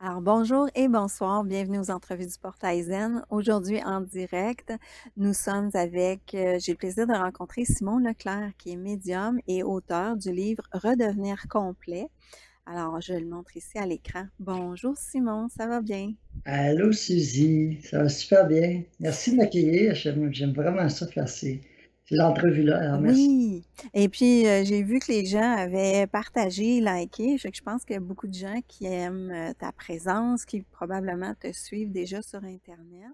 Alors, bonjour et bonsoir, bienvenue aux entrevues du Portail Zen. Aujourd'hui, en direct, nous sommes avec, j'ai le plaisir de rencontrer Simon Leclerc, qui est médium et auteur du livre Redevenir complet. Alors, je le montre ici à l'écran. Bonjour Simon, ça va bien? Allô Suzy, ça va super bien. Merci de m'accueillir. J'aime vraiment ça faire ces entrevues-là. Alors merci. Oui, et puis j'ai vu que les gens avaient partagé, liké, fait que je pense qu'il y a beaucoup de gens qui aiment ta présence, qui probablement te suivent déjà sur Internet.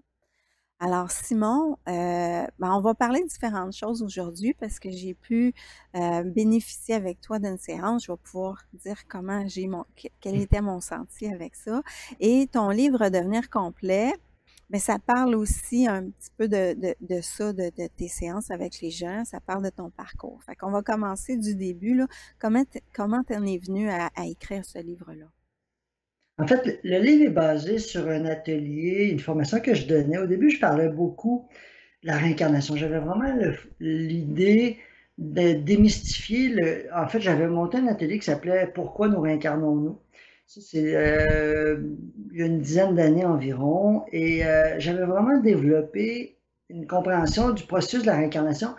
Alors Simon, on va parler de différentes choses aujourd'hui parce que j'ai pu bénéficier avec toi d'une séance. Je vais pouvoir dire comment quel était mon senti avec ça. Et ton livre Devenir complet, mais ça parle aussi un petit peu de ça, de tes séances avec les gens. Ça parle de ton parcours. Fait qu'on va commencer du début, là. Comment t'en es venu à écrire ce livre-là? En fait, le livre est basé sur un atelier, une formation que je donnais. Au début, je parlais beaucoup de la réincarnation. J'avais vraiment l'idée de démystifier En fait, j'avais monté un atelier qui s'appelait Pourquoi nous réincarnons-nous? Ça, c'est il y a une dizaine d'années environ. Et j'avais vraiment développé une compréhension du processus de la réincarnation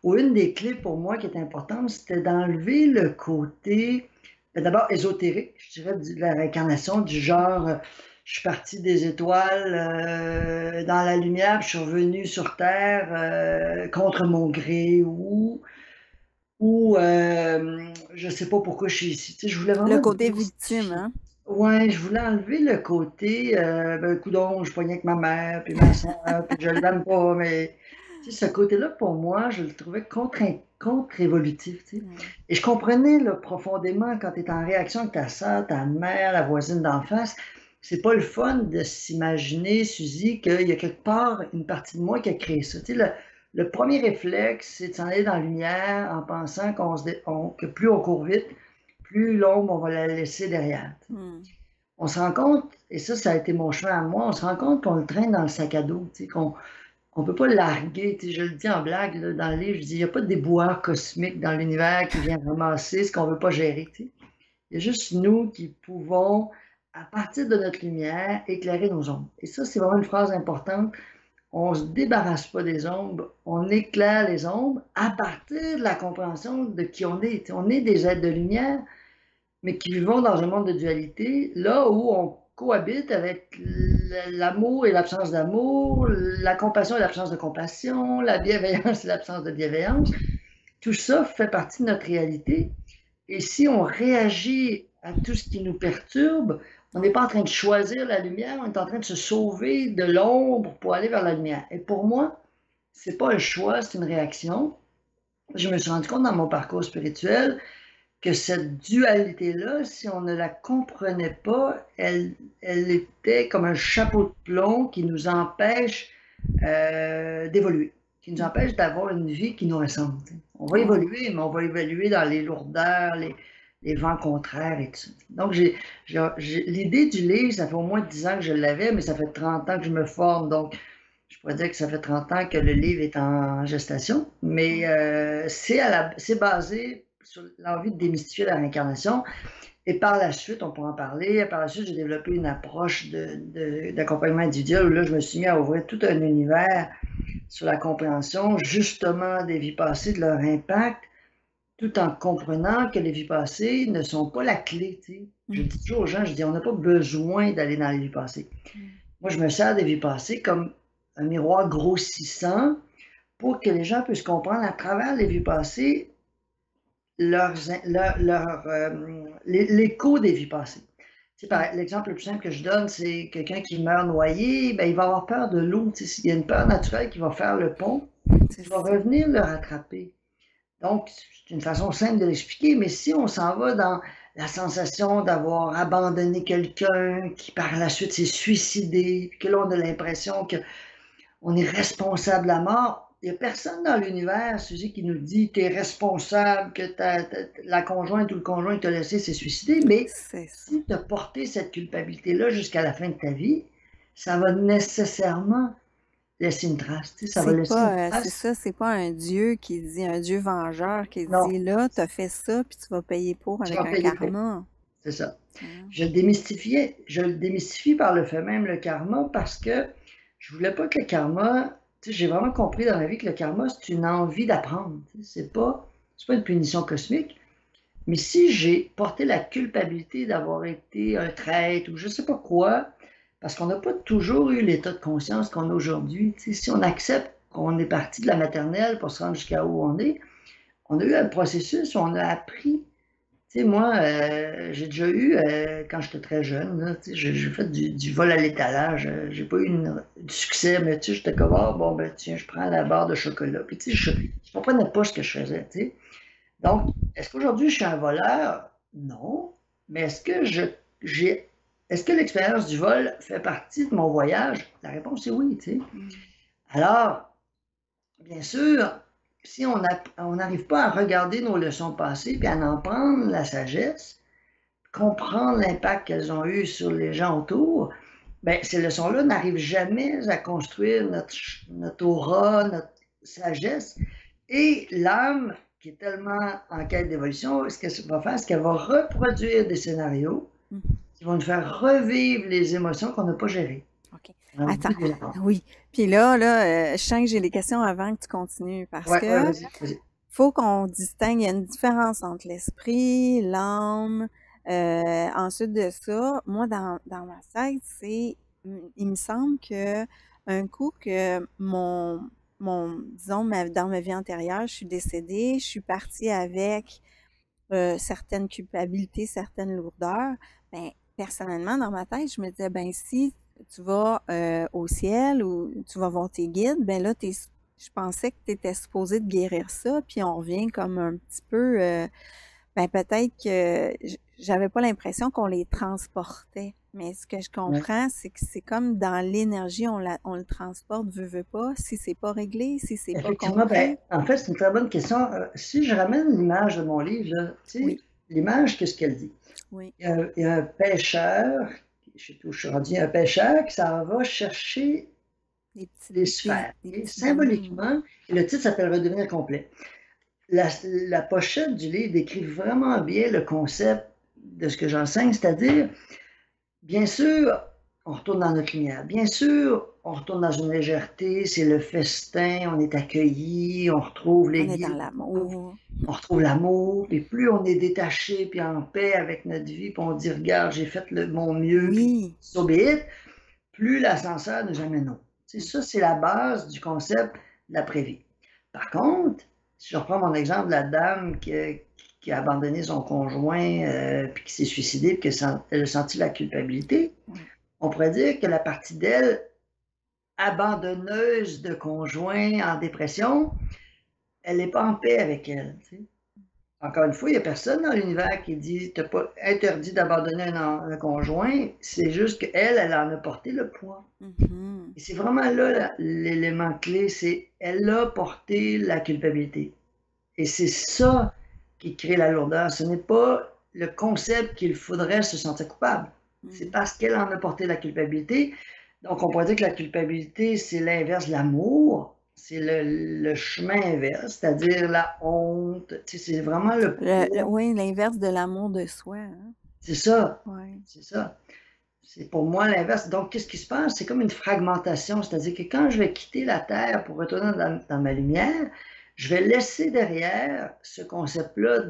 où une des clés pour moi qui était importante, c'était d'enlever le côté, d'abord ésotérique, je dirais, de la réincarnation, du genre, je suis parti des étoiles dans la lumière, puis je suis revenu sur Terre contre mon gré, ou je sais pas pourquoi je suis ici. Tu sais, je voulais Le vraiment côté victime, démystifier. hein? Ouais, je voulais enlever le côté, coudonc, je pognais avec ma mère, puis ma soeur, puis je l'aime pas, mais tu sais, ce côté-là, pour moi, je le trouvais contre-évolutif, tu sais. Ouais. Et je comprenais là, profondément quand tu es en réaction avec ta soeur, ta mère, la voisine d'en face, c'est pas le fun de s'imaginer, Suzy, qu'il y a quelque part une partie de moi qui a créé ça. Tu sais, le premier réflexe, c'est de s'en aller dans la lumière en pensant que plus on court vite, plus l'ombre, on va la laisser derrière. Hmm. On se rend compte, et ça a été mon chemin à moi, on se rend compte qu'on le traîne dans le sac à dos, qu'on ne peut pas le larguer. Je le dis en blague là, dans le livre, je dis, il n'y a pas de déboueur cosmique dans l'univers qui vient ramasser ce qu'on ne veut pas gérer. T'sais. Il y a juste nous qui pouvons, à partir de notre lumière, éclairer nos ombres. Et ça, c'est vraiment une phrase importante. On ne se débarrasse pas des ombres, on éclaire les ombres à partir de la compréhension de qui on est. T'sais, on est des êtres de lumière, mais qui vivons dans un monde de dualité, là où on cohabite avec l'amour et l'absence d'amour, la compassion et l'absence de compassion, la bienveillance et l'absence de bienveillance. Tout ça fait partie de notre réalité. Et si on réagit à tout ce qui nous perturbe, on n'est Ouais. pas en train de choisir la lumière, on est en train de se sauver de l'ombre pour aller vers la lumière. Et pour moi, c'est pas un choix, c'est une réaction. Je me suis rendu compte dans mon parcours spirituel que cette dualité-là, si on ne la comprenait pas, elle était comme un chapeau de plomb qui nous empêche d'évoluer, qui nous Mhm. empêche d'avoir une vie qui nous ressemble. On va Ouais. évoluer, mais on va évoluer dans les lourdeurs, les vents contraires et tout ça. Donc, l'idée du livre, ça fait au moins 10 ans que je l'avais, mais ça fait 30 ans que je me forme. Donc, je pourrais dire que ça fait 30 ans que le livre est en gestation, mais Ouais. c'est basé sur l'envie de démystifier la réincarnation. Et par la suite, on pourra en parler, par la suite, j'ai développé une approche d'accompagnement individuel où là, je me suis mis à ouvrir tout un univers sur la compréhension justement des vies passées, de leur impact, tout en comprenant que les vies passées ne sont pas la clé. Tu sais. Je dis Mhm. toujours aux gens, je dis, on n'a pas besoin d'aller dans les vies passées. Moi, je me sers des vies passées comme un miroir grossissant pour que les gens puissent comprendre à travers les vies passées l'écho des vies passées. Tu sais, Ouais. l'exemple le plus simple que je donne, c'est quelqu'un qui meurt noyé, ben, il va avoir peur de l'eau. Tu sais, il y a une peur naturelle qui va faire le pont, C'est qui va ça. revenir le rattraper. Donc, c'est une façon simple de l'expliquer, mais si on s'en va dans la sensation d'avoir abandonné quelqu'un qui par la suite s'est suicidé, puis que là on a l'impression qu'on est responsable de la mort, il n'y a personne dans l'univers, Suzy, qui nous dit tu es responsable, que la conjointe ou le conjoint t'a laissé s'est suicidé, mais C'est ça. si tu as porté cette culpabilité-là jusqu'à la fin de ta vie, ça va nécessairement laisser une trace. Tu sais, ça va C'est laisser une pas, c'est trace. ça, c'est pas un Dieu qui dit, un Dieu vengeur qui Non, dit, là, t'as fait ça, puis tu vas payer pour tu avec vas un payer pour. karma. c'est ça. Hein. Je le démystifie par le fait même, le karma, parce que je voulais pas que le karma, tu sais, j'ai vraiment compris dans la vie que le karma, c'est une envie d'apprendre. Tu sais, c'est pas une punition cosmique. Mais si j'ai porté la culpabilité d'avoir été un traître ou je sais pas quoi, parce qu'on n'a pas toujours eu l'état de conscience qu'on a aujourd'hui. Tu sais, si on accepte qu'on est parti de la maternelle pour se rendre jusqu'à où on a eu un processus où on a appris. Tu sais, moi, j'ai déjà eu, quand j'étais très jeune, là, tu sais, j'ai fait du vol à l'étalage. J'ai pas eu du succès, mais tu sais, j'étais comme, ah, bon, ben tiens, je prends la barre de chocolat. Puis tu sais, je comprenais pas ce que je faisais, tu sais. Donc, est-ce qu'aujourd'hui, je suis un voleur? Non. Mais j'ai, est-ce que l'expérience du vol fait partie de mon voyage? La réponse est oui, tu sais. Mm. Alors, bien sûr, si on n'arrive pas à regarder nos leçons passées puis à en prendre la sagesse, comprendre l'impact qu'elles ont eu sur les gens autour, ben, ces leçons-là n'arrivent jamais à construire notre aura, notre sagesse. Et l'âme, qui est tellement en quête d'évolution, ce qu'elle va faire, c'est qu'elle va reproduire des scénarios Mm. qui vont nous faire revivre les émotions qu'on n'a pas gérées. OK. Dans le Attends. but de les apprendre. Oui. Puis là, je sens que j'ai des questions avant que tu continues parce Ouais, ouais, que vas-y, vas-y. faut qu'on distingue, il y a une différence entre l'esprit, l'âme. Ensuite de ça, moi, dans ma tête, il me semble que un coup que disons, dans ma vie antérieure, je suis décédée, je suis partie avec certaines culpabilités, certaines lourdeurs, ben, personnellement, dans ma tête, je me disais, ben, si tu vas au ciel ou tu vas voir tes guides, ben là, je pensais que tu étais supposé de guérir ça, puis on revient comme un petit peu, ben, peut-être que j'avais pas l'impression qu'on les transportait. Mais ce que je Ouais. comprends, c'est que c'est comme dans l'énergie, on le transporte, veut pas, si c'est pas réglé, si c'est pas Effectivement, ben, compris. en fait, c'est une très bonne question. Si je ramène l'image de mon livre, là, tu sais, Oui, l'image, qu'est-ce qu'elle dit? oui, Il y a un pêcheur, je sais où je suis rendu, un pêcheur qui s'en va chercher des sphères. des Et petits bonhommes. symboliquement, et le titre s'appelle Redevenir complet. La pochette du livre décrit vraiment bien le concept de ce que j'enseigne, c'est-à-dire, bien sûr, on retourne dans notre lumière. Bien sûr, on retourne dans une légèreté, c'est le festin, on est accueilli, on retrouve les On est dans guides, l'amour. on retrouve l'amour, puis plus on est détaché, puis en paix avec notre vie, puis on dit, regarde, j'ai fait mon mieux, puis Oui. s'obéit, plus l'ascenseur nous amène haut. C'est ça, c'est la base du concept de l'après-vie. Par contre, si je reprends mon exemple de la dame qui a abandonné son conjoint, puis qui s'est suicidée, puis elle a senti la culpabilité, Oui. on pourrait dire que la partie d'elle, abandonneuse de conjoint en dépression, elle n'est pas en paix avec elle. Tu sais. Encore une fois, il n'y a personne dans l'univers qui dit tu n'as pas interdit d'abandonner un conjoint, c'est juste qu'elle, elle en a porté le poids. Mhm. Et c'est vraiment là l'élément clé, c'est elle a porté la culpabilité. Et c'est ça qui crée la lourdeur. Ce n'est pas le concept qu'il faudrait se sentir coupable. C'est Mhm. parce qu'elle en a porté la culpabilité. Donc, on pourrait dire que la culpabilité, c'est l'inverse de l'amour. C'est le chemin inverse, c'est-à-dire la honte. Tu sais, c'est vraiment le poids. Oui, l'inverse de l'amour de soi, hein. C'est ça. Ouais. C'est ça. C'est pour moi l'inverse. Donc, qu'est-ce qui se passe? C'est comme une fragmentation. C'est-à-dire que quand je vais quitter la Terre pour retourner dans ma lumière, je vais laisser derrière ce concept-là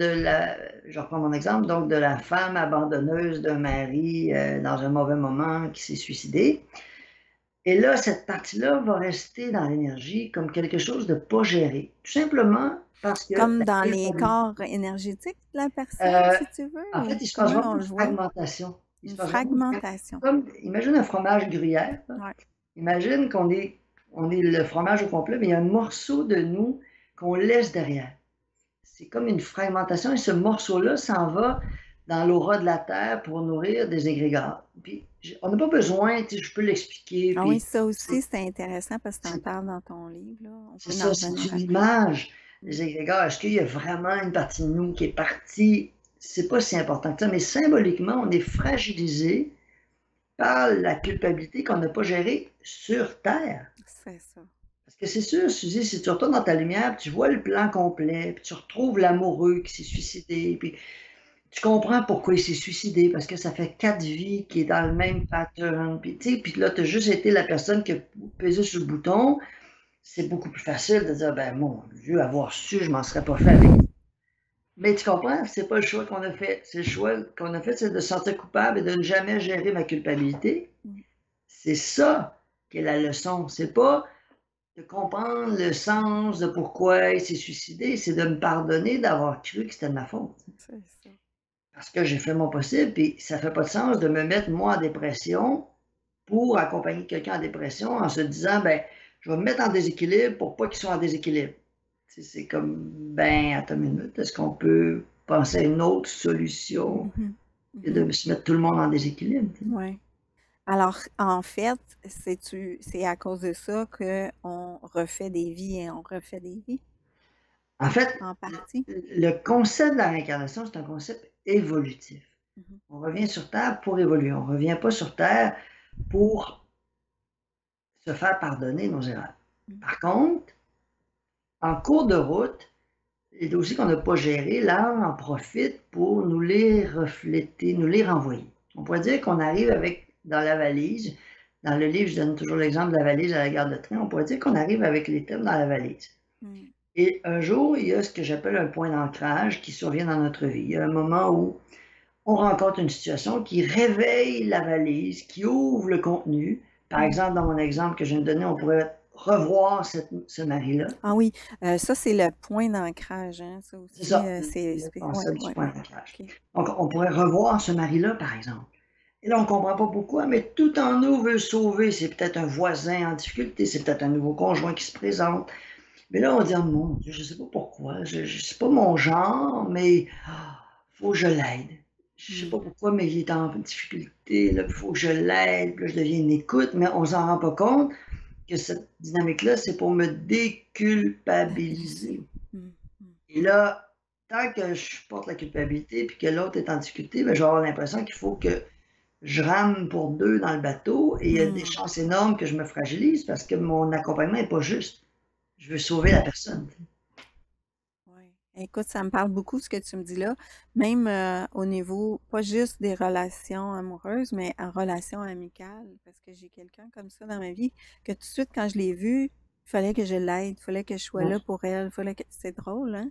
je reprends mon exemple, donc de la femme abandonneuse d'un mari dans un mauvais moment qui s'est suicidé. Et là, cette partie-là va rester dans l'énergie comme quelque chose de pas géré. Tout simplement parce que Comme la dans les culpabilité, corps énergétiques de la personne, euh, si tu veux, en fait, ou il se passe comment vraiment on une le voit? fragmentation. Il se Une passe vraiment une fragmentation. comme, imagine un fromage gruyère. Là. Ouais. Imagine on est le fromage au complet, mais il y a un morceau de nous qu'on laisse derrière. C'est comme une fragmentation et ce morceau-là s'en va dans l'aura de la Terre pour nourrir des égrégores. Puis, on n'a pas besoin, tu sais, je peux l'expliquer, Ah oui, puis ça aussi, c'est intéressant parce que tu en c'est parles dans ton livre, là. On c'est peut en ça, c'est revenir une après. image, Mm. les égrégores. Est-ce qu'il y a vraiment une partie de nous qui est partie? C'est pas si important que ça, mais symboliquement, on est fragilisé par la culpabilité qu'on n'a pas gérée sur Terre. C'est ça. Parce que c'est sûr, Suzy, si tu retournes dans ta lumière, puis tu vois le plan complet, puis tu retrouves l'amoureux qui s'est suicidé, puis tu comprends pourquoi il s'est suicidé, parce que ça fait 4 vies qui est dans le même pattern. Puis, tu sais, puis là, tu as juste été la personne qui a pesé sur le bouton. C'est beaucoup plus facile de dire, ben mon Dieu, avoir su, je m'en serais pas fait avec. Mais tu comprends, c'est pas le choix qu'on a fait. C'est le choix qu'on a fait, c'est de se sentir coupable et de ne jamais gérer ma culpabilité. Mm. C'est ça qui est la leçon. C'est pas de comprendre le sens de pourquoi il s'est suicidé, c'est de me pardonner d'avoir cru que c'était de ma faute. C'est ça. Parce que j'ai fait mon possible, puis ça fait pas de sens de me mettre moi en dépression pour accompagner quelqu'un en dépression en se disant, ben, je vais me mettre en déséquilibre pour pas qu'il soit en déséquilibre. C'est comme, ben, attends une minute, est-ce qu'on peut penser à une autre solution Mhm. que Mhm. de se mettre tout le monde en déséquilibre? Ouais. Alors, en fait, c'est à cause de ça qu'on refait des vies et on refait des vies, En fait, en partie. le concept de la réincarnation, c'est un concept évolutif. Mhm. On revient sur Terre pour évoluer. On ne revient pas sur Terre pour se faire pardonner nos erreurs. Mhm. Par contre, en cours de route, les dossiers qu'on n'a pas gérés, l'âme en profite pour nous les refléter, nous les renvoyer. On pourrait dire qu'on arrive avec, dans la valise, dans le livre, je donne toujours l'exemple de la valise à la gare de train, on pourrait dire qu'on arrive avec les thèmes dans la valise. Mhm. Et un jour, il y a ce que j'appelle un point d'ancrage qui survient dans notre vie. Il y a un moment où on rencontre une situation qui réveille la valise, qui ouvre le contenu. Par Mhm. exemple, dans mon exemple que je viens de donner, on pourrait revoir ce mari-là. Ah oui, ça, c'est le point d'ancrage, hein, ça C'est aussi, ça, c'est, le ouais, concept du ouais, point ouais. d'ancrage. OK. Donc, on pourrait revoir ce mari-là, par exemple. Et là, on ne comprend pas pourquoi, mais tout en nous veut sauver. C'est peut-être un voisin en difficulté, c'est peut-être un nouveau conjoint qui se présente. Mais là, on dit, oh mon Dieu, je ne sais pas pourquoi, c'est pas mon genre, mais il faut que je l'aide. Je ne sais pas Mhm. pourquoi, mais il est en difficulté, il faut que je l'aide, puis là, je deviens une écoute, mais on ne s'en rend pas compte que cette dynamique-là, c'est pour me déculpabiliser. Stabiliser. Mhm. Et là, tant que je porte la culpabilité puis que l'autre est en difficulté, ben, je vais avoir l'impression qu'il faut que je rame pour deux dans le bateau et il y a des Mhm. chances énormes que je me fragilise parce que mon accompagnement n'est pas juste. Je veux sauver la personne. Ouais. Écoute, ça me parle beaucoup ce que tu me dis là, même au niveau, pas juste des relations amoureuses, mais en relations amicales, parce que j'ai quelqu'un comme ça dans ma vie, que tout de suite, quand je l'ai vu, il fallait que je l'aide, il fallait que je sois Ouais. là pour elle, c'est drôle, hein?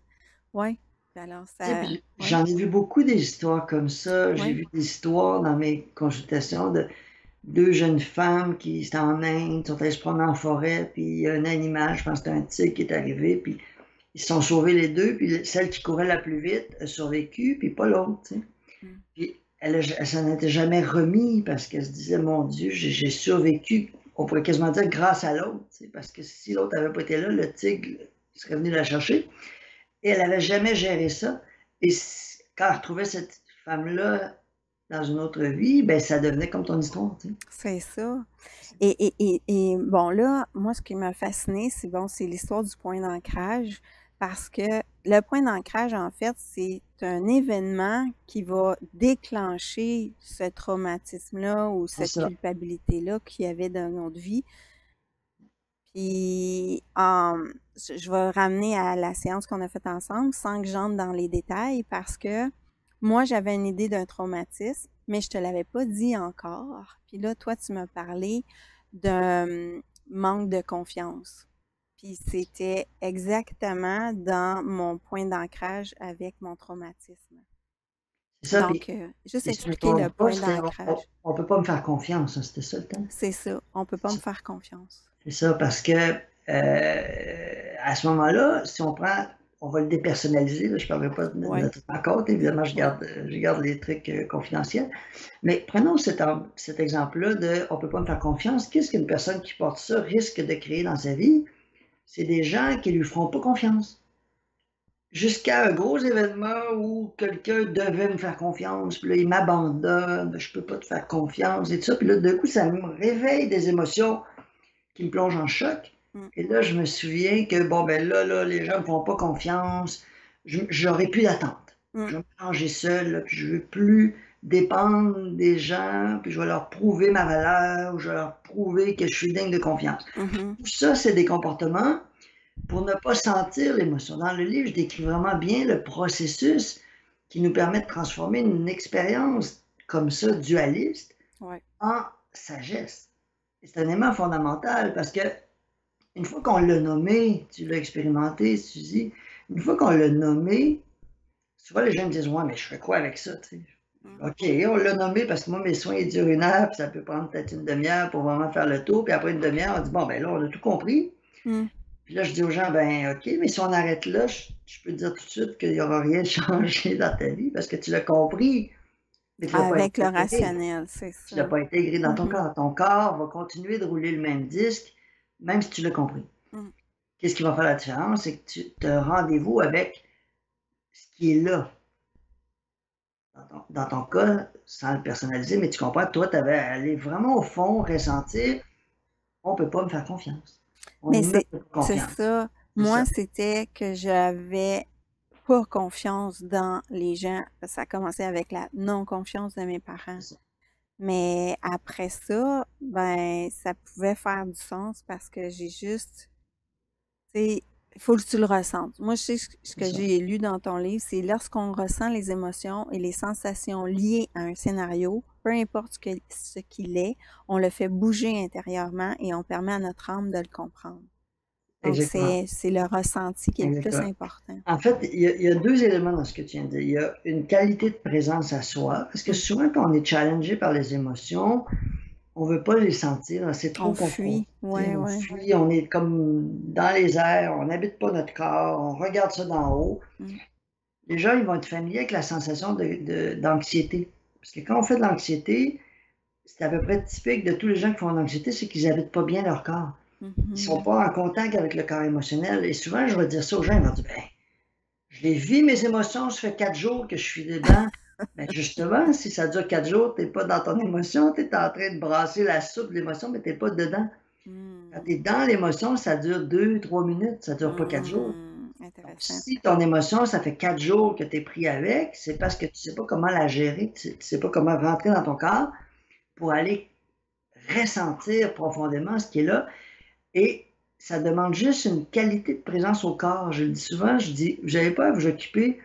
Ouais. Alors, Tu sais, ça, puis ouais, j'en ai vu beaucoup des histoires comme ça. J'ai ouais. vu des histoires dans mes consultations de deux jeunes femmes qui étaient en Inde, sont allées se promener en forêt, puis il y a un animal, je pense que c'était un tigre qui est arrivé, puis ils se sont sauvés les deux, puis celle qui courait la plus vite a survécu, puis pas l'autre, tu sais. Mm. Puis elle s'en était jamais remis parce qu'elle se disait, mon Dieu, j'ai survécu, on pourrait quasiment dire grâce à l'autre, tu sais, parce que si l'autre n'avait pas été là, le tigre serait venu la chercher. Et elle n'avait jamais géré ça. Et quand elle retrouvait cette femme-là dans une autre vie, ben ça devenait comme ton histoire, tu sais. C'est ça. Et bon, là, moi, ce qui m'a fasciné, c'est bon, c'est l'histoire du point d'ancrage, parce que le point d'ancrage, en fait, c'est un événement qui va déclencher ce traumatisme-là ou C'est cette ça. culpabilité-là qu'il y avait dans notre vie. Puis, je vais ramener à la séance qu'on a faite ensemble sans que j'entre dans les détails parce que moi, j'avais une idée d'un traumatisme, mais je te l'avais pas dit encore. Puis là, toi, tu m'as parlé d'un manque de confiance. Puis c'était exactement dans mon point d'ancrage avec mon traumatisme. C'est ça. Puis, Donc, juste et ce expliquer qu'on le dit pas, point c'est d'ancrage. on peut pas me faire confiance, hein, c'était ça le temps. C'est ça. On peut pas me faire confiance. C'est ça, parce que à ce moment-là, si on prend, on va le dépersonnaliser, là, je ne parlerai pas de Ouais, notre rencontre, évidemment, ouais. je garde les trucs confidentiels. Mais prenons cet exemple-là de on ne peut pas me faire confiance. Qu'est-ce qu'une personne qui porte ça risque de créer dans sa vie? C'est des gens qui ne lui feront pas confiance. Jusqu'à un gros événement où quelqu'un devait me faire confiance, puis là, il m'abandonne, je ne peux pas te faire confiance et tout ça. Puis là, d'un coup, ça me réveille des émotions qui me plonge en choc. Mm, Et là, je me souviens que, bon, ben là, les gens ne me font pas confiance. J'aurais plus d'attente. mm, Je vais me ranger seul, là, puis je ne veux plus dépendre des gens, puis je vais leur prouver ma valeur, ou je vais leur prouver que je suis digne de confiance. mhm, Tout ça, c'est des comportements pour ne pas sentir l'émotion. Dans le livre, je décris vraiment bien le processus qui nous permet de transformer une expérience comme ça, dualiste, Ouais. en sagesse. Et c'est un élément fondamental parce que une fois qu'on l'a nommé, tu l'as expérimenté, Suzy, une fois qu'on l'a nommé, souvent les gens me disent: «Ouais, mais je fais quoi avec ça?» tu sais? Mmh. OK, on l'a nommé parce que moi, mes soins, ils durent 1 heure, puis ça peut prendre peut-être une demi-heure pour vraiment faire le tour. Puis après une demi-heure, on dit: «Bon, ben là, on a tout compris». Mmh. Puis là, je dis aux gens: «Ben, OK, mais si on arrête là, je peux te dire tout de suite qu'il y aura rien changé dans ta vie parce que tu l'as compris, mais tu l'as pas Avec le intégré. rationnel, c'est Tu l'as ça. pas intégré dans ton Mmh. corps. Ton corps va continuer de rouler le même disque, même si tu l'as compris. Mmh. Qu'est-ce qui va faire la différence? C'est que tu as rendez-vous avec ce qui est là. Dans ton cas, sans le personnaliser, mais tu comprends, toi, tu avais à aller vraiment au fond, ressentir: «On ne peut pas me faire confiance. On Mais ne me fait pas c'est confiance». ça. C'est Moi, ça, c'était que j'avais pas confiance dans les gens, parce que ça a commencé avec la non-confiance de mes parents. c'est ça. Mais après ça, ben, ça pouvait faire du sens parce que j'ai juste, tu sais, il faut que tu le ressentes. Moi, je sais ce C'est que ça. j'ai lu dans ton livre, c'est lorsqu'on ressent les émotions et les sensations liées à un scénario, peu importe ce qu'il est, on le fait bouger intérieurement et on permet à notre âme de le comprendre. Donc, Exactement, c'est le ressenti qui est le plus exactement. important. En fait, il y a 2 éléments dans ce que tu viens de dire. Il y a une qualité de présence à soi, parce que Mmh. souvent quand on est challengé par les émotions, on veut pas les sentir, c'est trop On confronté, fuit. Ouais, on ouais. fuit, on est comme dans les airs, on n'habite pas notre corps, on regarde ça d'en haut. Mmh. Les gens, ils vont être familiers avec la sensation d'anxiété. Parce que quand on fait de l'anxiété, c'est à peu près typique de tous les gens qui font de l'anxiété, c'est qu'ils habitent pas bien leur corps. Ils sont Mmh. pas en contact avec le corps émotionnel. Et souvent, je vais dire ça aux gens, ils vont dire: «Ben, je les vis mes émotions, ça fait 4 jours que je suis dedans». Ben, justement, si ça dure 4 jours, tu es pas dans ton émotion, tu es en train de brasser la soupe de l'émotion, mais tu es pas dedans. Quand Mmh. tu es dans l'émotion, ça dure 2, 3 minutes, ça dure pas 4 jours. Mmh. Donc, Intéressant. si ton émotion, ça fait 4 jours que tu es pris avec, c'est parce que tu sais pas comment la gérer, tu sais pas comment rentrer dans ton corps pour aller ressentir profondément ce qui est là. Et ça demande juste une qualité de présence au corps. Je le dis souvent, je dis: «Vous n'avez pas à vous occuper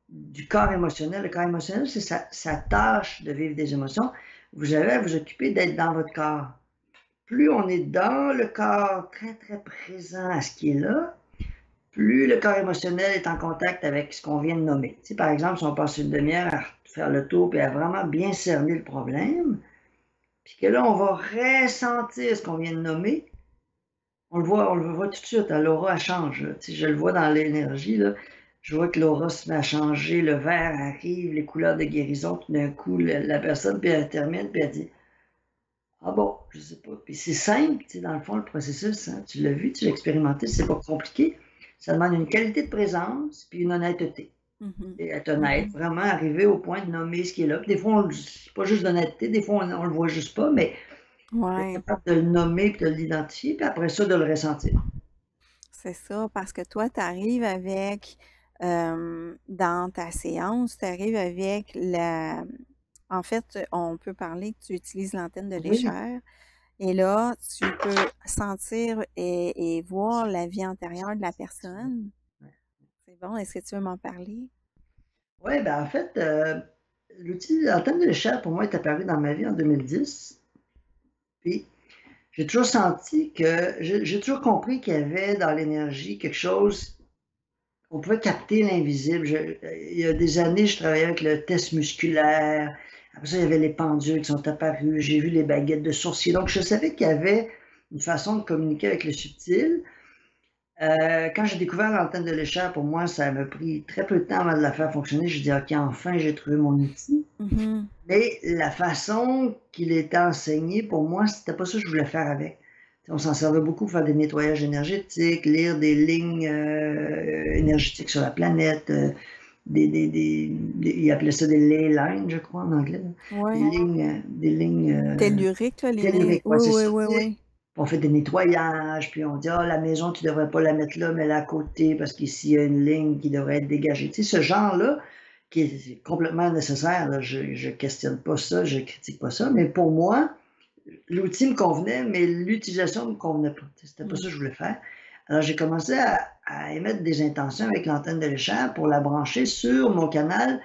du corps émotionnel». Le corps émotionnel, c'est sa tâche de vivre des émotions. Vous avez à vous occuper d'être dans votre corps. Plus on est dans le corps, très, très présent à ce qui est là, plus le corps émotionnel est en contact avec ce qu'on vient de nommer. Tu sais, par exemple, si on passe une demi-heure à faire le tour puis à vraiment bien cerner le problème, puis que là, on va ressentir ce qu'on vient de nommer, on le voit tout de suite, hein, l'aura elle change. Là. Tu sais, je le vois dans l'énergie, là. Je vois que l'aura se met à changer, le vert arrive, les couleurs de guérison, tout d'un coup, la personne, puis elle termine, puis elle dit: «Ah bon, je sais pas». Puis c'est simple, tu sais, dans le fond, le processus, hein, tu l'as vu, tu l'as expérimenté, c'est pas compliqué. Ça demande une qualité de présence, puis une honnêteté. Mmh. Et être honnête, Mmh. vraiment arriver au point de nommer ce qui est là. Puis des fois, c'est pas juste d'honnêteté, des fois, on le voit juste pas, mais d'être Ouais, capable de le nommer, puis de l'identifier, puis après ça, de le ressentir. c'est ça, parce que toi, tu arrives avec, dans ta séance, tu arrives avec la en fait, on peut parler que tu utilises l'antenne de Oui, l'échelle et là, tu peux sentir et voir la vie antérieure de la absolument. personne. Ouais. C'est bon, est-ce que tu veux m'en parler? Ouais, ben, en fait, l'outil l'antenne de l'échelle, pour moi, est apparu dans ma vie en 2010. Puis j'ai toujours senti que j'ai toujours compris qu'il y avait dans l'énergie quelque chose, on pouvait capter l'invisible. Il y a des années, je travaillais avec le test musculaire. Après ça, il y avait les pendules qui sont apparues. J'ai vu les baguettes de sourcier. Donc, je savais qu'il y avait une façon de communiquer avec le subtil. Quand j'ai découvert l'antenne de l'échelle, pour moi, ça m'a pris très peu de temps avant de la faire fonctionner. Je dis: «OK, enfin, j'ai trouvé mon outil». Mmh. Mais la façon qu'il était enseigné, pour moi, c'était pas ça que je voulais faire avec. Tu sais, on s'en servait beaucoup pour faire des nettoyages énergétiques, lire des lignes, énergétiques sur la planète, ils appelaient ça des ley lines, je crois, en anglais, là. Ouais. Des lignes, Tellurique, là, les lignes, telluriques, ouais, oui, c'est oui, ça, oui, tu sais? oui. On fait des nettoyages, puis on dit: «Ah, la maison, tu devrais pas la mettre là, mets-la à côté parce qu'ici, il y a une ligne qui devrait être dégagée». Tu sais, ce genre-là, qui est complètement nécessaire, là, je questionne pas ça, je critique pas ça, mais pour moi, l'outil me convenait, mais l'utilisation me convenait pas. Tu sais, c'était pas Mmh. ça que je voulais faire. Alors j'ai commencé à émettre des intentions avec l'antenne de l'échelle pour la brancher sur mon canal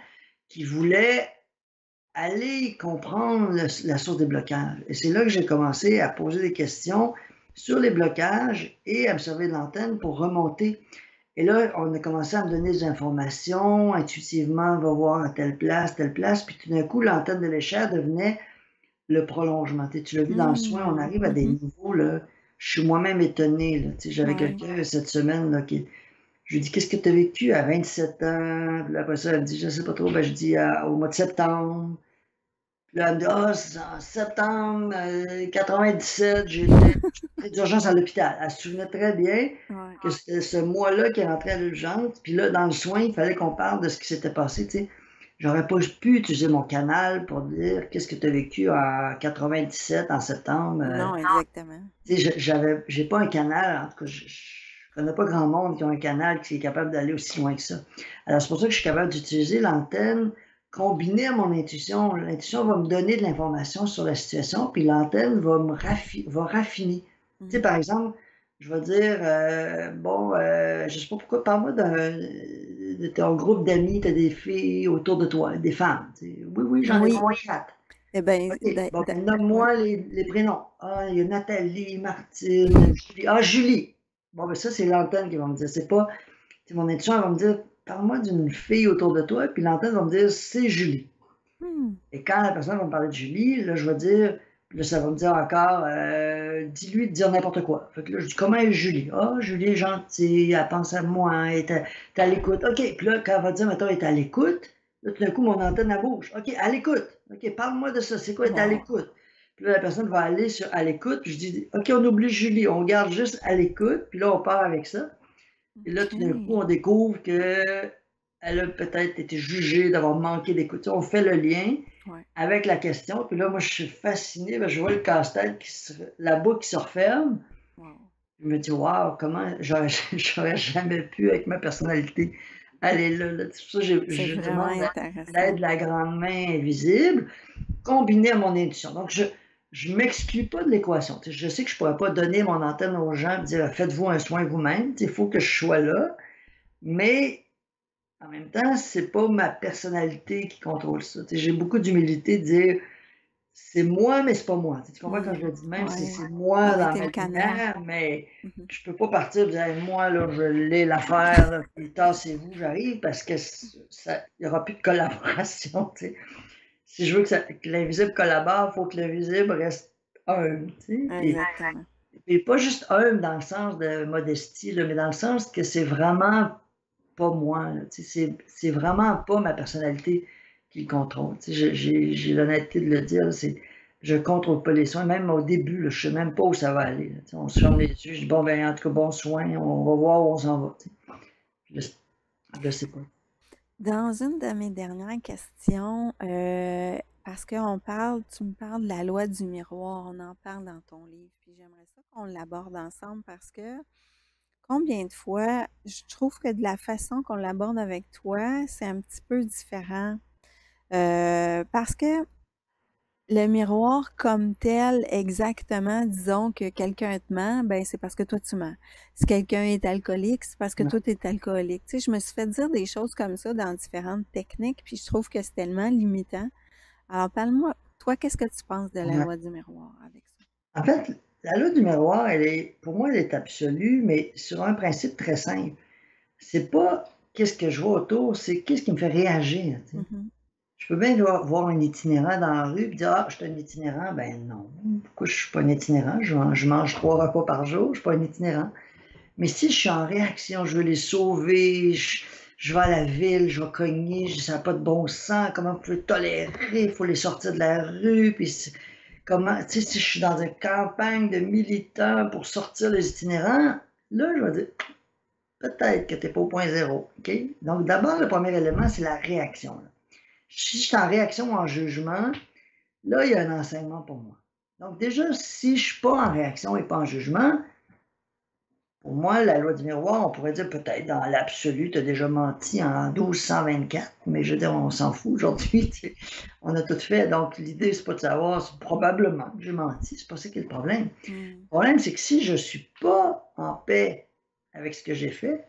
qui voulait aller comprendre la source des blocages. Et c'est là que j'ai commencé à poser des questions sur les blocages et à me servir de l'antenne pour remonter. Et là, on a commencé à me donner des informations, intuitivement, on va voir à telle place, puis tout d'un coup, l'antenne de l'échelle devenait le prolongement. Tu l'as vu dans le soin, on Mmh. arrive à des Mmh. niveaux, là, je suis moi-même étonné. Là, j'avais Ouais. quelqu'un cette semaine là, je lui dis, qu'est-ce que tu as vécu à 27 ans? Puis là, après ça, elle me dit, je ne sais pas trop. Ben, je dis, au mois de septembre. Puis là, elle me dit, ah, c'est en septembre 97, j'ai été d'urgence à l'hôpital. Elle se souvenait très bien Ouais. que c'était ce mois-là qu'elle rentrait à l'urgence. Puis là, dans le soin, il fallait qu'on parle de ce qui s'était passé. Tu sais. J'aurais pas pu utiliser mon canal pour dire qu'est-ce que tu as vécu en 97, en septembre. Non, exactement. Tu sais, j'ai pas un canal, en tout cas, je connais pas grand monde qui a un canal qui est capable d'aller aussi loin que ça. Alors, c'est pour ça que je suis capable d'utiliser l'antenne combinée à mon intuition. L'intuition va me donner de l'information sur la situation, puis l'antenne va raffiner. Tu sais, Mmh. par exemple, je vais dire, bon, je sais pas pourquoi, parle-moi de ton groupe d'amis, tu as des filles autour de toi, des femmes. Tu sais. Oui, oui, j'en ai Oui. moins quatre. Eh ben, OK. Bon, ben, ouais. nomme-moi les prénoms. Ah, il y a Nathalie, Martine, Julie. Ah, Julie. Bon, ben, ça, c'est l'antenne qui va me dire. C'est pas. Tu sais, mon intuition, elle va me dire, parle-moi d'une fille autour de toi, puis l'antenne va me dire, c'est Julie. Mmh. Et quand la personne va me parler de Julie, là, je vais dire, là, ça va me dire encore, dis-lui de dire n'importe quoi. Fait que là, je dis, comment est Julie? Ah, Julie est gentille, elle pense à moi, elle est à l'écoute. OK. Puis là, quand elle va dire, mettons, elle est à l'écoute, là, tout d'un coup, mon antenne, elle bouge. OK, à l'écoute. OK, parle-moi de ça. C'est quoi être à Wow. l'écoute? Puis là, la personne va aller sur à l'écoute, puis je dis, OK, on oublie Julie, on garde juste à l'écoute, puis là, on part avec ça. Et là, tout d'un coup, OK. on découvre qu'elle a peut-être été jugée d'avoir manqué d'écoute. Tu sais, on fait le lien Ouais. avec la question. Puis là, moi, je suis fasciné. Je vois le casse-tête, la boucle qui se referme. Wow. Je me dis, waouh, comment j'aurais jamais pu, avec ma personnalité, aller là. Là. C'est pour ça que C'est je vraiment demande l'aide intéressant. de la grande main invisible, combinée à mon intuition. Donc, je ne m'exclus pas de l'équation. Tu sais, je sais que je ne pourrais pas donner mon antenne aux gens et dire, faites-vous un soin vous-même. Il faut que je sois là. Mais en même temps, c'est pas ma personnalité qui contrôle ça. Tu sais, j'ai beaucoup d'humilité de dire c'est moi, mais c'est pas moi. Tu comprends quand je Mmh. le dis de même, Ouais. c'est moi Ouais, dans tu ma le canal. lumière, mais Mmh. je peux pas partir et dire hey, moi, là, je l'ai l'affaire, là, puis tassez-vous, j'arrive parce que il n'y aura plus de collaboration. Tu sais. Si je veux que l'invisible collabore, il faut que le visible reste humble. Tu sais. Exactement. Puis pas juste humble dans le sens de modestie, là, mais dans le sens que c'est vraiment pas moi. Là, c'est vraiment pas ma personnalité qui le contrôle. J'ai l'honnêteté de le dire. Je contrôle pas les soins. Même au début, là, je sais même pas où ça va aller. Là, on se ferme les yeux. Je dis bon, ben, en tout cas, bon soin. On va voir où on s'en va. Je, je sais pas. Dans une de mes dernières questions, parce qu'on parle, tu me parles de la loi du miroir, on en parle dans ton livre, puis j'aimerais ça qu'on l'aborde ensemble parce que combien de fois, je trouve que de la façon qu'on l'aborde avec toi, c'est un petit peu différent. Parce que le miroir comme tel, exactement, disons que quelqu'un te ment, ben c'est parce que toi tu mens. Si quelqu'un est alcoolique, c'est parce que Ouais. toi tu es alcoolique. Tu sais, je me suis fait dire des choses comme ça dans différentes techniques, puis je trouve que c'est tellement limitant. Alors parle-moi, toi, qu'est-ce que tu penses de la Ouais. loi du miroir avec ça? En fait, la loi du miroir, pour moi, elle est absolue, mais sur un principe très simple. C'est pas qu'est-ce que je vois autour, c'est qu'est-ce qui me fait réagir. Tu sais. Mhm. Je peux bien voir un itinérant dans la rue et dire ah, je suis un itinérant. Ben non. Pourquoi je suis pas un itinérant? Je mange 3 repas par jour, je suis pas un itinérant. Mais si je suis en réaction, je veux les sauver, je vais à la ville, je vais cogner, je dis ça n'a pas de bon sens, comment vous pouvez tolérer, il faut les sortir de la rue, puis comment, tu sais, si je suis dans une campagne de militants pour sortir les itinérants, là, je vais dire, peut-être que tu n'es pas au point zéro, OK? Donc, d'abord, le premier élément, c'est la réaction. Là. Si je suis en réaction ou en jugement, là, il y a un enseignement pour moi. Donc, déjà, si je ne suis pas en réaction et pas en jugement, pour moi, la loi du miroir, on pourrait dire peut-être dans l'absolu, tu as déjà menti en 1224, mais je veux dire, on s'en fout aujourd'hui. On a tout fait. Donc, l'idée, c'est pas de savoir, c'est probablement que j'ai menti. C'est pas ça qui est le problème. Mm. Le problème, c'est que si je ne suis pas en paix avec ce que j'ai fait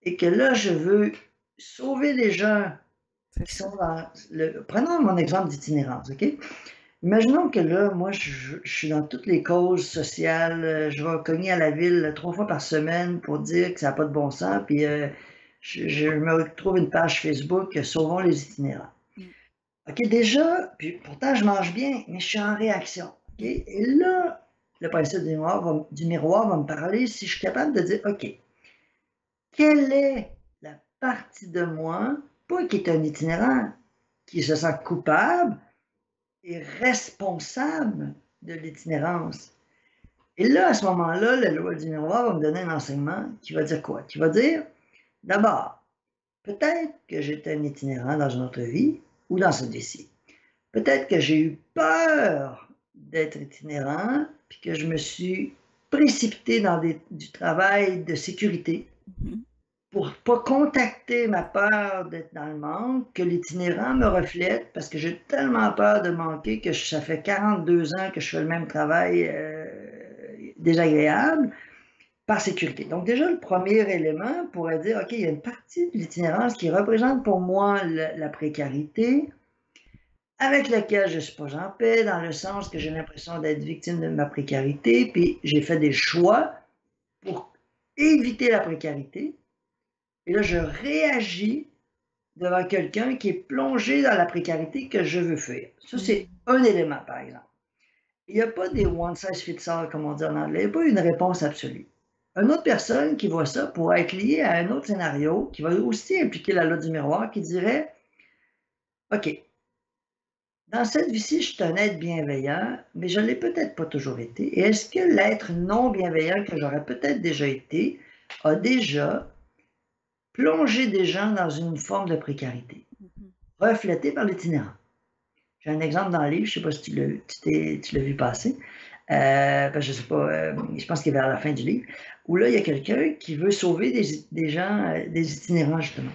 et que là, je veux sauver les gens c'est qui ça. sont prenons mon exemple d'itinérance, OK? Imaginons que là, moi, je suis dans toutes les causes sociales, je vais cogner à la ville 3 fois par semaine pour dire que ça n'a pas de bon sens, puis je me trouve une page Facebook, Sauvons les itinérants. Mmh. OK, déjà, puis pourtant je mange bien, mais je suis en réaction, OK? Mmh. Et là, le principe du miroir va me parler si je suis capable de dire, OK, quelle est la partie de moi, pas qui est un itinérant, qui se sent coupable et responsable de l'itinérance? Et là, à ce moment-là, la loi du miroir va me donner un enseignement qui va dire quoi? Qui va dire, d'abord, peut-être que j'étais un itinérant dans une autre vie ou dans cette vie-ci. Peut-être que j'ai eu peur d'être itinérant, puis que je me suis précipité dans du travail de sécurité Mmh. pour ne pas contacter ma peur d'être dans le manque, que l'itinérant me reflète, parce que j'ai tellement peur de manquer que ça fait 42 ans que je fais le même travail désagréable par sécurité. Donc déjà, le premier élément pourrait dire, OK, il y a une partie de l'itinérance qui représente pour moi la précarité, avec laquelle je ne suis pas en paix, dans le sens que j'ai l'impression d'être victime de ma précarité, puis j'ai fait des choix pour éviter la précarité. Et là, je réagis devant quelqu'un qui est plongé dans la précarité que je veux fuir. Ça, c'est Mmh. un élément, par exemple. Il n'y a pas des one size fits all, comme on dit en anglais. Il n'y a pas une réponse absolue. Une autre personne qui voit ça pourrait être liée à un autre scénario qui va aussi impliquer la loi du miroir, qui dirait, OK, dans cette vie-ci, je suis un être bienveillant, mais je ne l'ai peut-être pas toujours été. Et est-ce que l'être non bienveillant que j'aurais peut-être déjà été a déjà plongé des gens dans une forme de précarité, Mmh. reflétée par l'itinérant? J'ai un exemple dans le livre, je ne sais pas si tu l'as vu passer. Je ne sais pas, je pense qu'il est vers la fin du livre, où là, il y a quelqu'un qui veut sauver des gens, des itinérants, justement.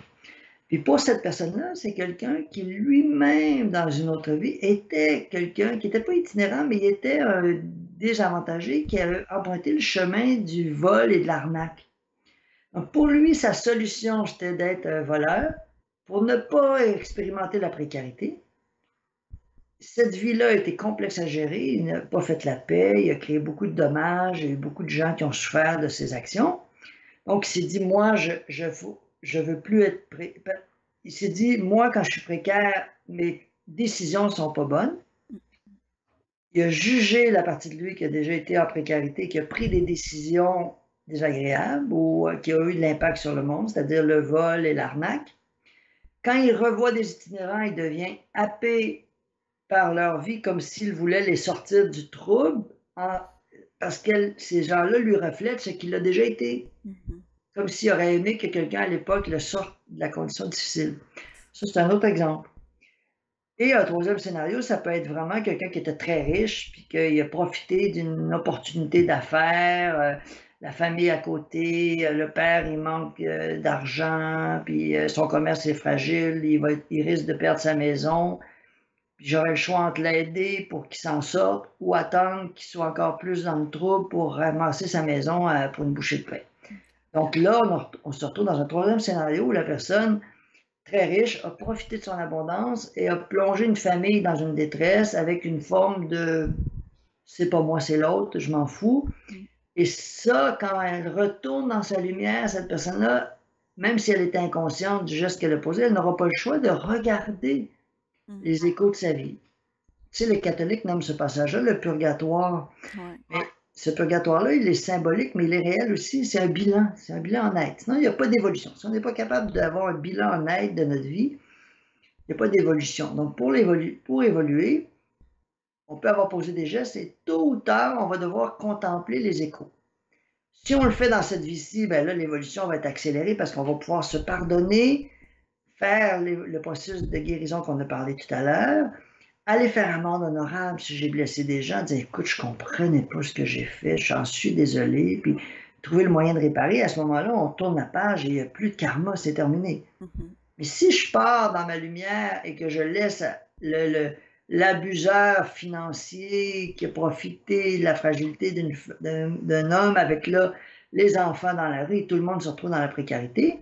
Puis pour cette personne-là, c'est quelqu'un qui lui-même, dans une autre vie, était quelqu'un qui n'était pas itinérant, mais il était un désavantagé qui avait emprunté le chemin du vol et de l'arnaque. Donc pour lui, sa solution, c'était d'être un voleur pour ne pas expérimenter la précarité. Cette vie-là a été complexe à gérer, il n'a pas fait la paix, il a créé beaucoup de dommages, il y a eu beaucoup de gens qui ont souffert de ses actions. Donc, il s'est dit, moi, je veux plus être il s'est dit, moi, quand je suis précaire, mes décisions ne sont pas bonnes. Il a jugé la partie de lui qui a déjà été en précarité, qui a pris des décisions désagréables ou qui a eu de l'impact sur le monde, c'est-à-dire le vol et l'arnaque. Quand il revoit des itinérants, il devient happé par leur vie comme s'il voulait les sortir du trouble, parce que ces gens-là lui reflètent ce qu'il a déjà été. Mmh. Comme s'il aurait aimé que quelqu'un à l'époque le sorte de la condition difficile. Ça, c'est un autre exemple. Et un troisième scénario, ça peut être vraiment quelqu'un qui était très riche, puis qu'il a profité d'une opportunité d'affaires, la famille à côté, le père, il manque d'argent, puis son commerce est fragile, il risque de perdre sa maison. Puis j'aurais le choix entre l'aider pour qu'il s'en sorte ou attendre qu'il soit encore plus dans le trouble pour ramasser sa maison pour une bouchée de pain. Donc là, on se retrouve dans un troisième scénario où la personne très riche a profité de son abondance et a plongé une famille dans une détresse avec une forme de c'est pas moi, c'est l'autre, je m'en fous. Mmh. Et ça, quand elle retourne dans sa lumière, cette personne-là, même si elle est inconsciente du geste qu'elle a posé, elle n'aura pas le choix de regarder Mmh. les échos de sa vie. Tu sais, les catholiques nomment ce passage-là le purgatoire. Ouais. Mais ce purgatoire-là, il est symbolique, mais il est réel aussi. C'est un bilan net. Sinon, il n'y a pas d'évolution. Si on n'est pas capable d'avoir un bilan net de notre vie, il n'y a pas d'évolution. Donc, pour évoluer, on peut avoir posé des gestes et tôt ou tard, on va devoir contempler les échos. Si on le fait dans cette vie-ci, ben là, l'évolution va être accélérée parce qu'on va pouvoir se pardonner, faire le processus de guérison qu'on a parlé tout à l'heure, aller faire amende honorable si j'ai blessé des gens, dire écoute, je ne comprenais pas ce que j'ai fait, j'en suis désolé, puis trouver le moyen de réparer. À ce moment-là, on tourne la page et il n'y a plus de karma, c'est terminé. Mmh. Mais si je pars dans ma lumière et que je laisse l'abuseur financier qui a profité de la fragilité d'un homme avec là les enfants dans la rue et tout le monde se retrouve dans la précarité,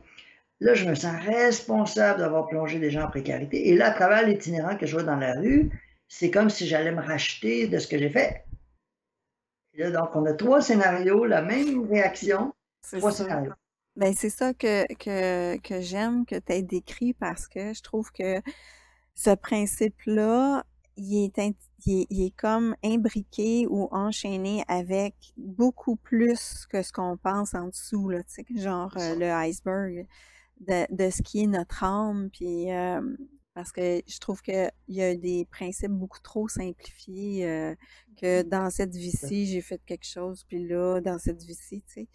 là, je me sens responsable d'avoir plongé des gens en précarité. Et là, à travers l'itinérant que je vois dans la rue, c'est comme si j'allais me racheter de ce que j'ai fait. Et là, donc, on a 3 scénarios, la même réaction, C'est 3 ça. scénarios. Ben, c'est ça que j'aime que tu aies décrit parce que je trouve que ce principe-là, il est comme imbriqué ou enchaîné avec beaucoup plus que ce qu'on pense en dessous, là, tu sais, genre C'est ça. le iceberg de ce qui est notre âme, puis parce que je trouve qu'il y a des principes beaucoup trop simplifiés, que dans cette vie-ci, j'ai fait quelque chose, puis là, dans cette vie-ci, tu sais.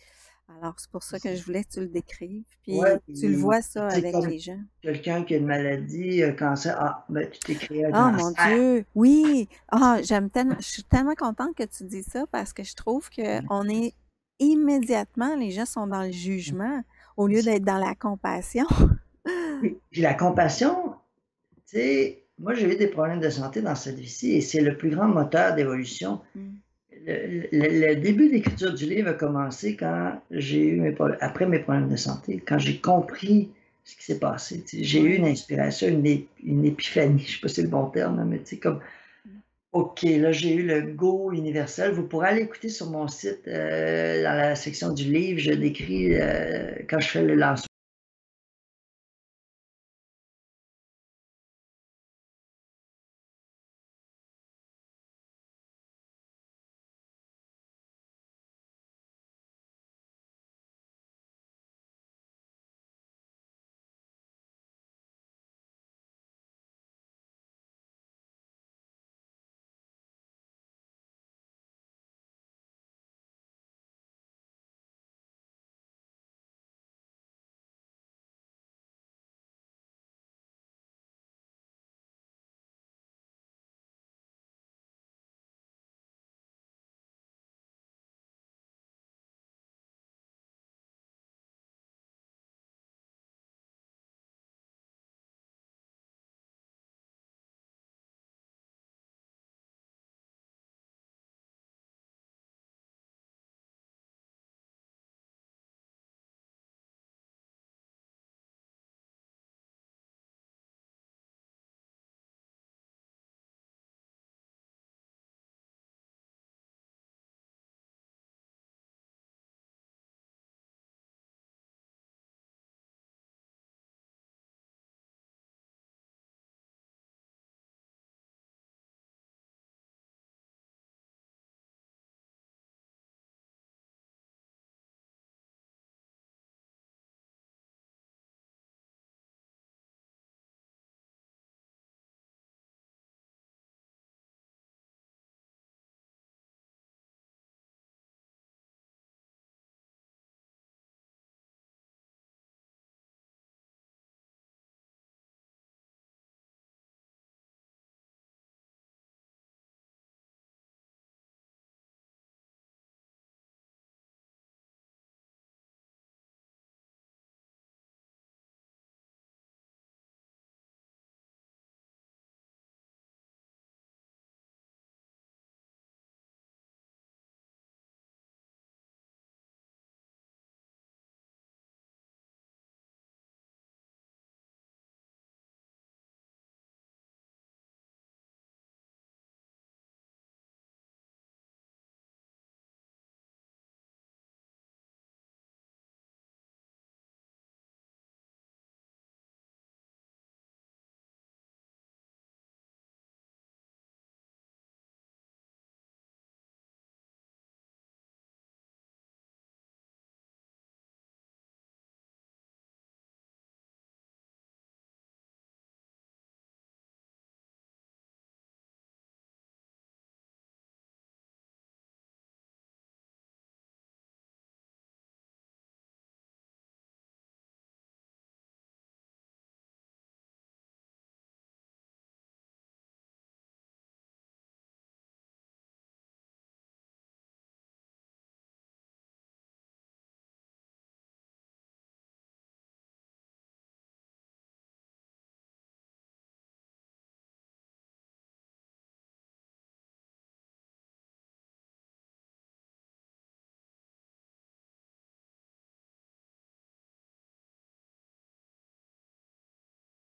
Alors, c'est pour ça que je voulais que tu le décrives, Ouais, puis tu le puis vois ça c'est avec comme les gens. quelqu'un qui a une maladie, cancer, ah, ben, tu t'es créé un Oh mon cancer. Dieu, oui! Ah, j'aime tellement, je suis tellement contente que tu dis ça parce que je trouve que on est immédiatement, les gens sont dans le jugement au lieu d'être dans la compassion. Puis la compassion, tu sais, moi j'ai eu des problèmes de santé dans cette vie-ci et c'est le plus grand moteur d'évolution. Mm. Le début d'écriture du livre a commencé quand j'ai eu après mes problèmes de santé, quand j'ai compris ce qui s'est passé. Tu sais, j'ai eu une Ouais. inspiration, une épiphanie, je ne sais pas si c'est le bon terme, hein, mais tu sais, comme, Mm. OK, là j'ai eu le go universel. Vous pourrez aller écouter sur mon site, dans la section du livre, je décris quand je fais le lancement.